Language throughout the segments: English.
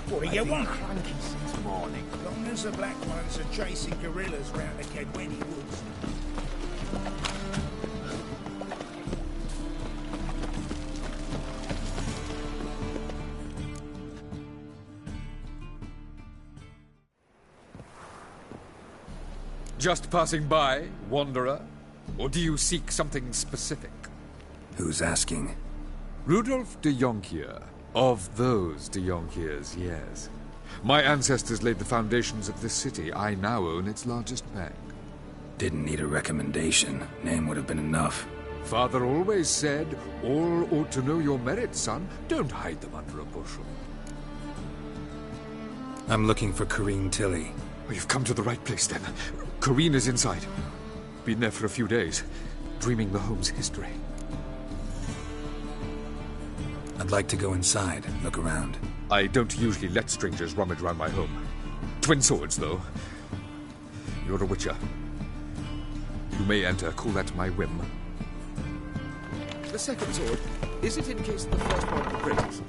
What do you want? Cranky since morning. Long as the black ones are chasing gorillas round the Kedweni woods. Just passing by, wanderer? Or do you seek something specific? Who's asking? Rudolf de Jonkier. Of those de Jonkiers, yes. My ancestors laid the foundations of this city. I now own its largest bank. Didn't need a recommendation. Name would have been enough. Father always said, all ought to know your merits, son. Don't hide them under a bushel. I'm looking for Corrine Tilly. Well, you've come to the right place, then. Corrine is inside. Been there for a few days, dreaming the home's history. I'd like to go inside, look around. I don't usually let strangers rummage around my home. Twin swords, though. You're a witcher. You may enter, call that my whim. The second sword, is it in case the first one breaks?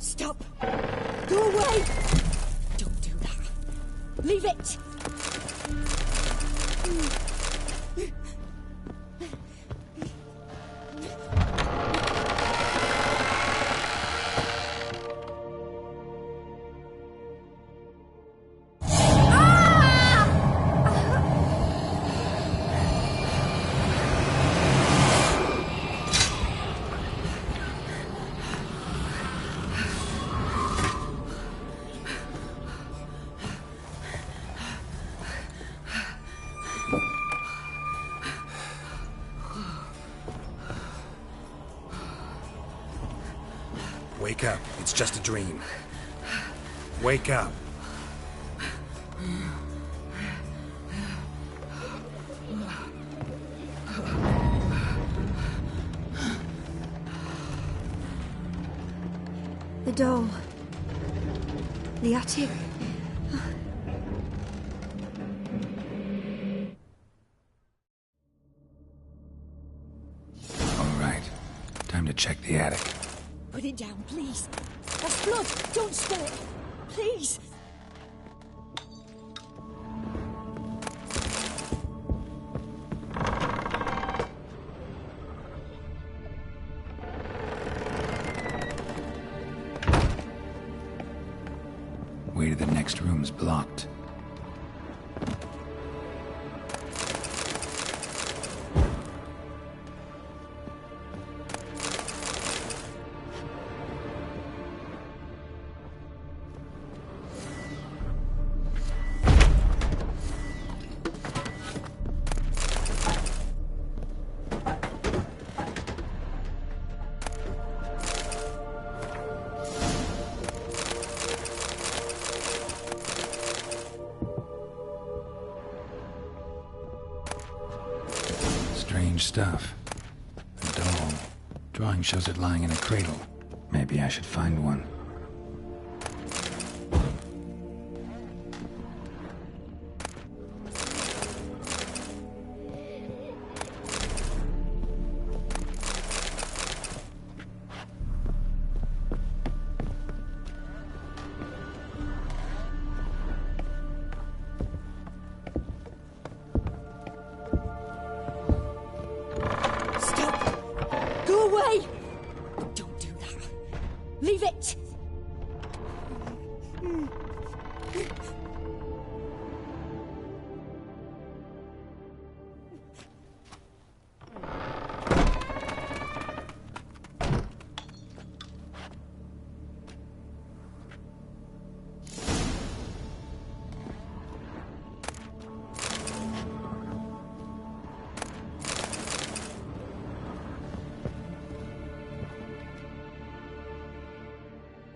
Stop! Go away! Don't do that. Leave it! Wake up. It's just a dream. Wake up. The door. The attic. All right. Time to check the attic. Put it down, please. That's blood. Don't spill it. Please. Way to the next room's blocked. Strange stuff. A doll. Drawing shows it lying in a cradle. Maybe I should find one. Don't do that. Leave it!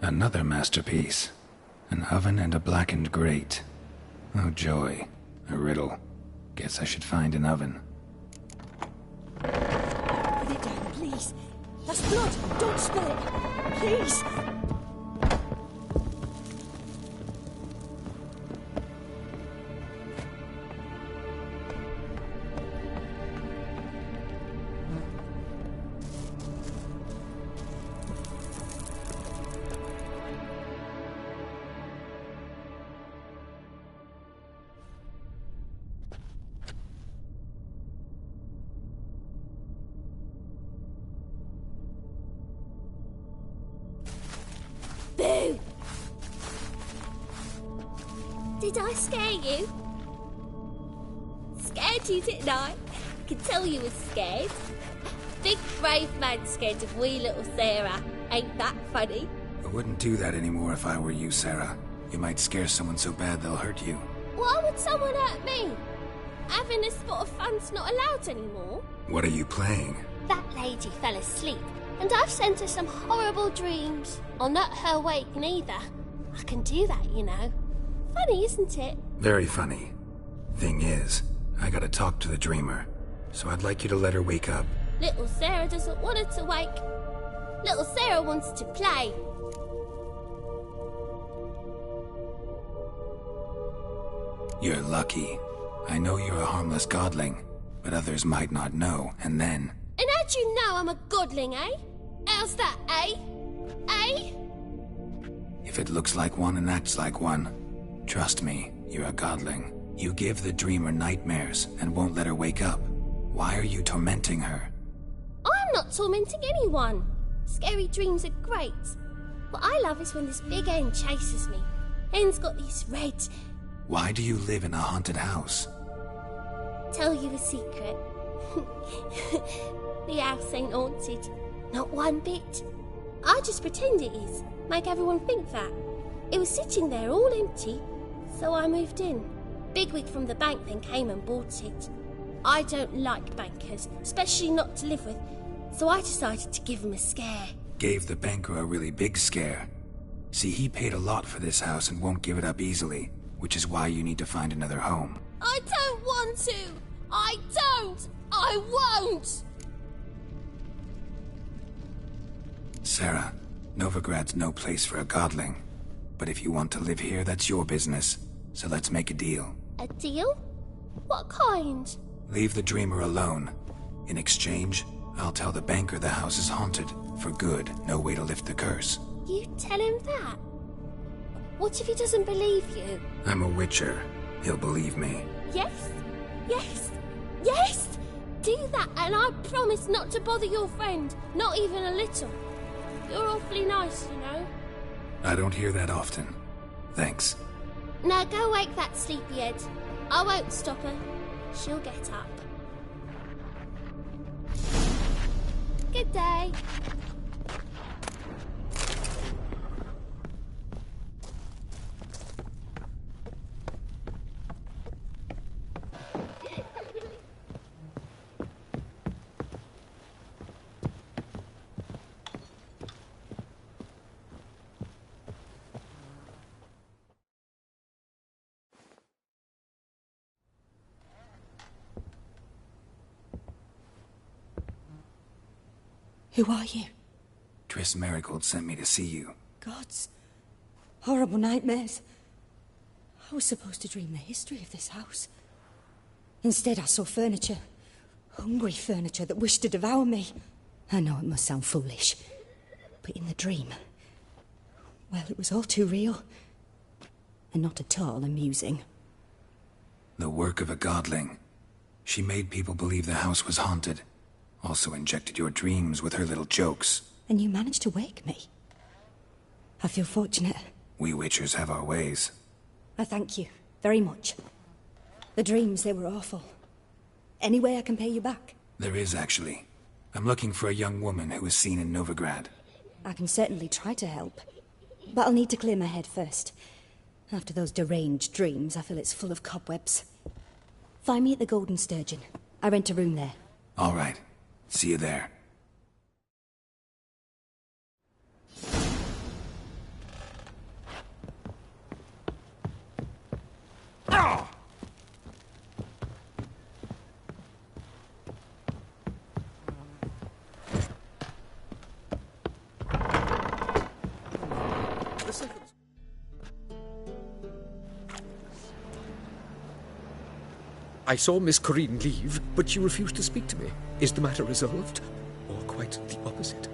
Another masterpiece. An oven and a blackened grate. Oh joy. A riddle. Guess I should find an oven. Put it down, please. That's blood. Don't spill it. Please. Boo! Did I scare you? Scared you, didn't I? I could tell you was scared. Big brave man scared of wee little Sarah. Ain't that funny? I wouldn't do that anymore if I were you, Sarah. You might scare someone so bad they'll hurt you. Why would someone hurt me? Having a spot of fun's not allowed anymore. What are you playing? That lady fell asleep, and I've sent her some horrible dreams. I'll not her wake neither. I can do that, you know. Funny, isn't it? Very funny. Thing is, I gotta talk to the dreamer, so I'd like you to let her wake up. Little Sarah doesn't want her to wake. Little Sarah wants to play. You're lucky. I know you're a harmless godling, but others might not know, and then... And how'd you know I'm a godling, eh? How's that, eh? Eh? If it looks like one and acts like one, trust me, you're a godling. You give the dreamer nightmares and won't let her wake up. Why are you tormenting her? I'm not tormenting anyone. Scary dreams are great. What I love is when this big hen chases me. Hen's got these red... Why do you live in a haunted house? Tell you a secret. The house ain't haunted. Not one bit. I just pretend it is. Make everyone think that. It was sitting there all empty, so I moved in. Bigwig from the bank then came and bought it. I don't like bankers, especially not to live with, so I decided to give him a scare. Gave the banker a really big scare. See, he paid a lot for this house and won't give it up easily, which is why you need to find another home. I don't want to! I don't! I won't! Sarah, Novigrad's no place for a godling. But if you want to live here, that's your business. So let's make a deal. A deal? What kind? Leave the dreamer alone. In exchange, I'll tell the banker the house is haunted. For good, no way to lift the curse. You tell him that? What if he doesn't believe you? I'm a witcher. He'll believe me. Yes? Yes? Yes! Do that and I promise not to bother your friend. Not even a little. You're awfully nice, you know. I don't hear that often. Thanks. Now go wake that sleepyhead. I won't stop her. She'll get up. Good day. Who are you? Triss Marigold sent me to see you. Gods. Horrible nightmares. I was supposed to dream the history of this house. Instead, I saw furniture. Hungry furniture that wished to devour me. I know it must sound foolish, but in the dream, well, it was all too real. And not at all amusing. The work of a godling. She made people believe the house was haunted. Also injected your dreams with her little jokes. And you managed to wake me. I feel fortunate. We witchers have our ways. I thank you very much. The dreams, they were awful. Any way I can pay you back? There is, actually. I'm looking for a young woman who was seen in Novigrad. I can certainly try to help. But I'll need to clear my head first. After those deranged dreams, I feel it's full of cobwebs. Find me at the Golden Sturgeon. I rent a room there. All right. See you there. I saw Miss Corinne leave, but she refused to speak to me. Is the matter resolved? Or quite the opposite?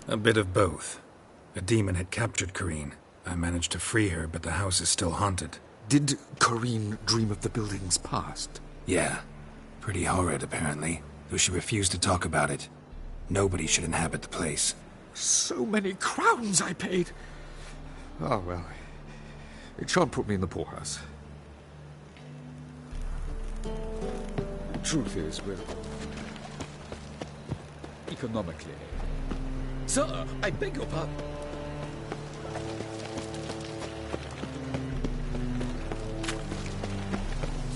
A bit of both. A demon had captured Corinne. I managed to free her, but the house is still haunted. Did Corinne dream of the building's past? Yeah. Pretty horrid, apparently, though she refused to talk about it. Nobody should inhabit the place. So many crowns I paid! Oh, well. It shan't put me in the poorhouse. Truth is, we're... economically... Sir, I beg your pardon.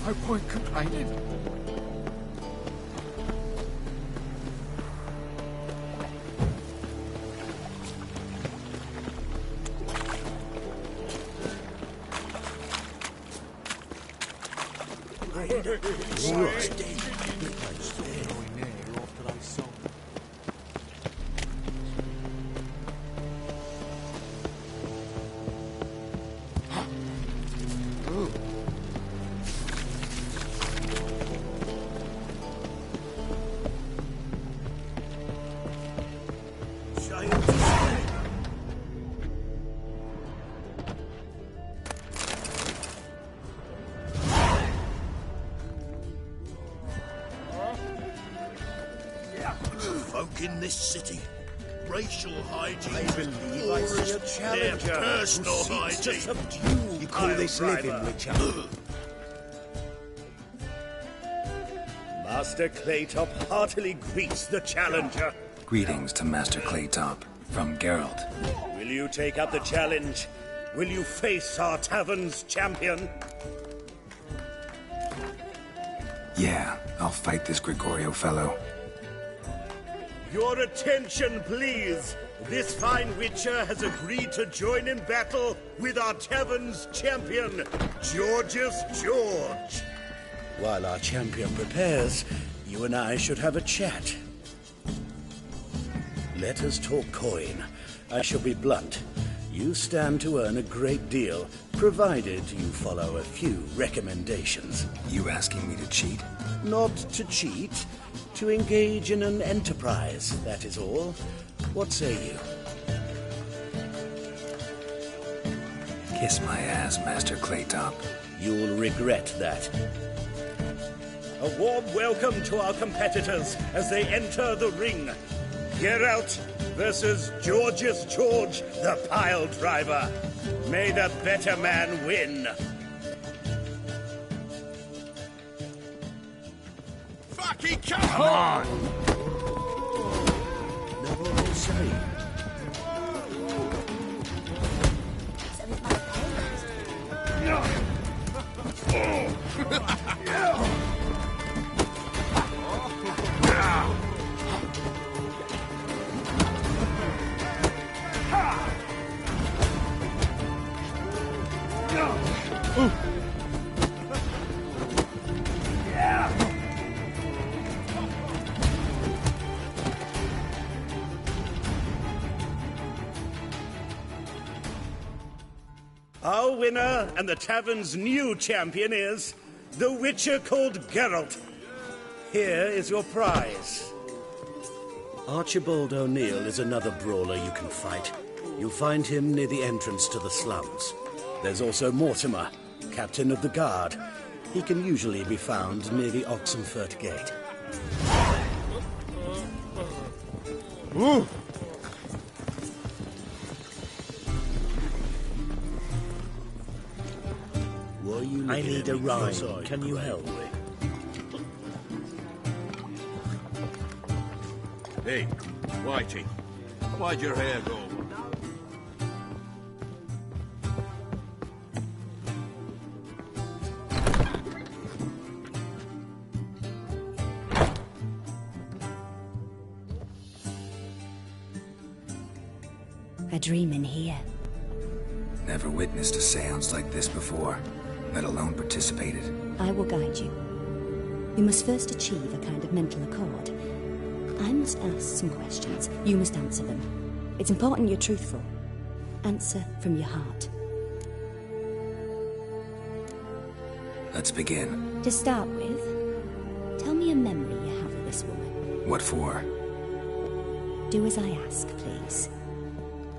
No point complaining. Folk in this city, racial hygiene, I believe I see a challenger their personal who seeks to hygiene. subdue you call this living, Witcher? Master Claytop heartily greets the challenger. Greetings to Master Claytop, from Geralt. Will you take up the challenge? Will you face our tavern's champion? Yeah, I'll fight this Gregorio fellow. Your attention, please. This fine Witcher has agreed to join in battle with our tavern's champion, Georgius George. While our champion prepares, you and I should have a chat. Let us talk coin. I shall be blunt. You stand to earn a great deal, provided you follow a few recommendations. You asking me to cheat? Not to cheat, to engage in an enterprise, that is all. What say you? Kiss my ass, Master Claytop. You'll regret that. A warm welcome to our competitors as they enter the ring. Geralt versus Georgius George, the pile driver. May the better man win. Fucking come on! Never will say. Our winner and the tavern's new champion is the Witcher called Geralt. Here is your prize. Archibald O'Neill is another brawler you can fight. You'll find him near the entrance to the slums. There's also Mortimer, captain of the guard. He can usually be found near the Oxenfurt Gate. Ooh. I need a ride. Can you help? Hey, Whitey, why'd your hair go? A dream in here. Never witnessed a seance like this before, let alone participated. I will guide you. You must first achieve a kind of mental accord. I must ask some questions. You must answer them. It's important you're truthful. Answer from your heart. Let's begin. To start with, tell me a memory you have of this woman. What for? Do as I ask, please.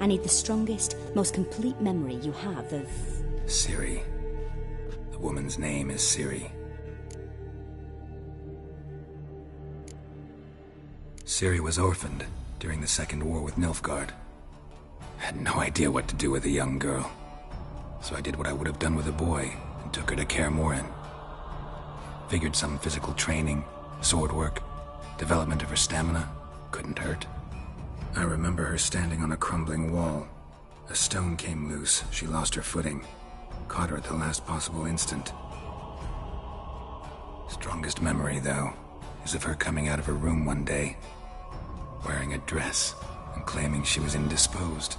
I need the strongest, most complete memory you have of... Ciri. The woman's name is Ciri. Ciri was orphaned during the Second War with Nilfgaard. Had no idea what to do with a young girl. So I did what I would have done with a boy and took her to Kaer Morhen. Figured some physical training, sword work, development of her stamina couldn't hurt. I remember her standing on a crumbling wall. A stone came loose, she lost her footing. Caught her at the last possible instant. Strongest memory, though, is of her coming out of her room one day, wearing a dress and claiming she was indisposed.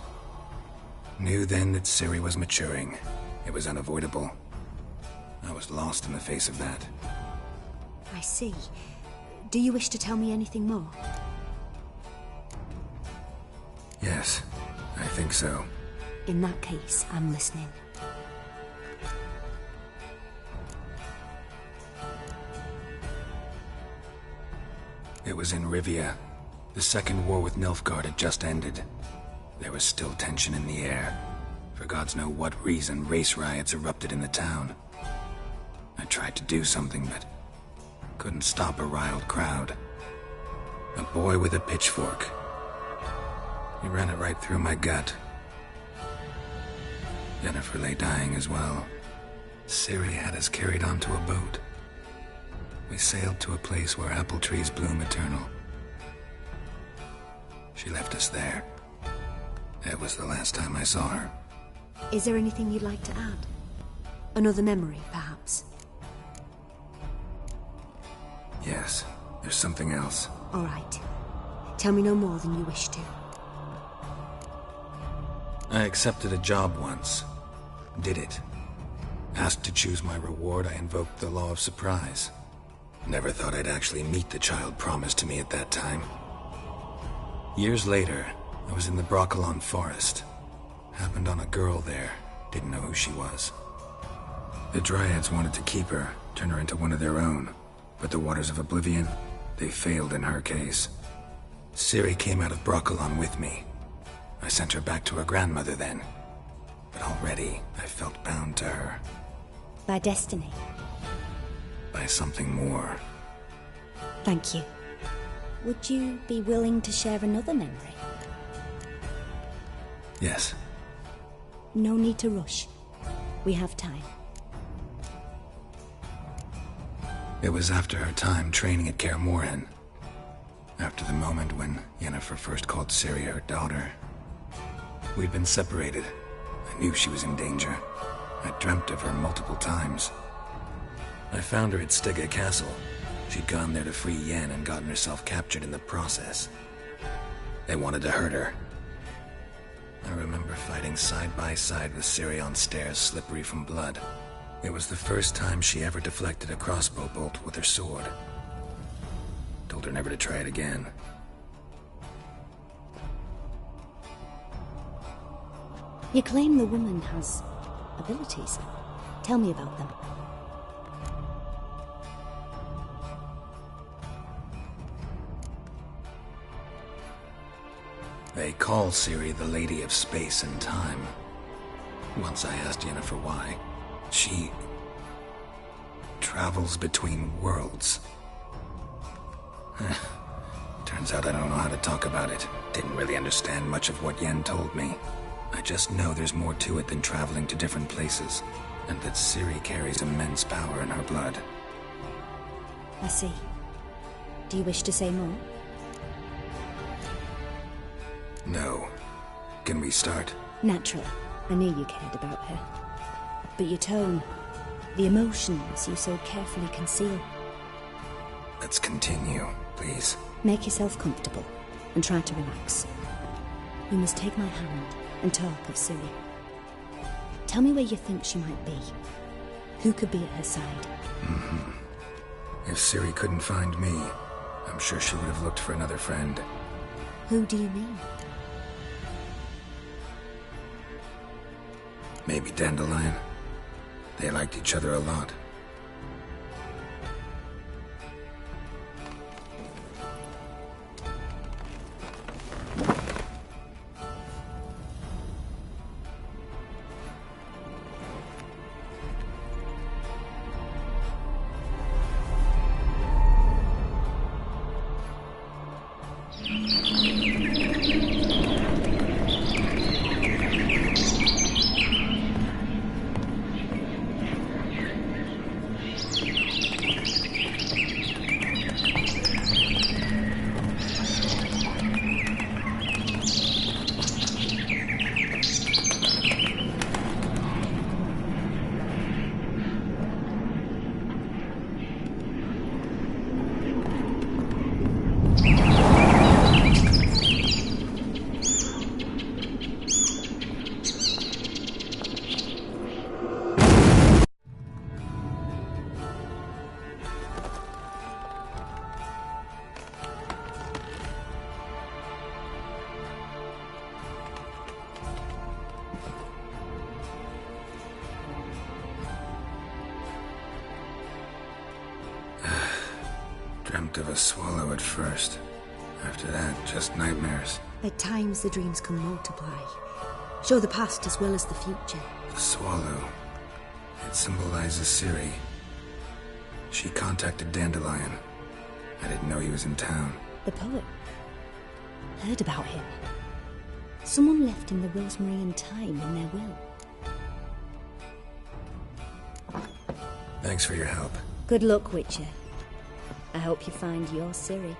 Knew then that Ciri was maturing. It was unavoidable. I was lost in the face of that. I see. Do you wish to tell me anything more? Yes, I think so. In that case, I'm listening. It was in Rivia. The Second War with Nilfgaard had just ended. There was still tension in the air. For gods know what reason, race riots erupted in the town. I tried to do something, but couldn't stop a riled crowd. A boy with a pitchfork. He ran it right through my gut. Yennefer lay dying as well. Ciri had us carried onto a boat. We sailed to a place where apple trees bloom eternal. She left us there. That was the last time I saw her. Is there anything you'd like to add? Another memory, perhaps? Yes, there's something else. All right. Tell me no more than you wish to. I accepted a job once. Did it. Asked to choose my reward, I invoked the law of surprise. Never thought I'd actually meet the child promised to me at that time. Years later, I was in the Broccolon forest. Happened on a girl there. Didn't know who she was. The Dryads wanted to keep her, turn her into one of their own. But the Waters of Oblivion, they failed in her case. Ciri came out of Broccolon with me. I sent her back to her grandmother then. But already, I felt bound to her. By destiny? By something more. Thank you. Would you be willing to share another memory? Yes. No need to rush. We have time. It was after her time training at Kaer Morhen. After the moment when Yennefer first called Ciri her daughter. We'd been separated. I knew she was in danger. I dreamt of her multiple times. I found her at Stygga Castle. She'd gone there to free Yen and gotten herself captured in the process. They wanted to hurt her. I remember fighting side by side with Ciri on stairs slippery from blood. It was the first time she ever deflected a crossbow bolt with her sword. Told her never to try it again. You claim the woman has abilities. Tell me about them. They call Ciri the Lady of Space and Time. Once I asked Yennefer why. She travels between worlds. Turns out I don't know how to talk about it. Didn't really understand much of what Yen told me. I just know there's more to it than traveling to different places, and that Ciri carries immense power in her blood. I see. Do you wish to say more? No. Can we start? Naturally. I knew you cared about her. But your tone, the emotions you so carefully conceal. Let's continue, please. Make yourself comfortable and try to relax. You must take my hand and talk of Ciri. Tell me where you think she might be. Who could be at her side? If Ciri couldn't find me, I'm sure she would have looked for another friend. Who do you mean? Maybe Dandelion. They liked each other a lot. Dreamt of a swallow at first. After that, just nightmares. At times, the dreams can multiply. Show the past as well as the future. The swallow. It symbolizes Ciri. She contacted Dandelion. I didn't know he was in town. The poet. Heard about him. Someone left him the rosemary and thyme in their will. Thanks for your help. Good luck, Witcher. I hope you find your Ciri.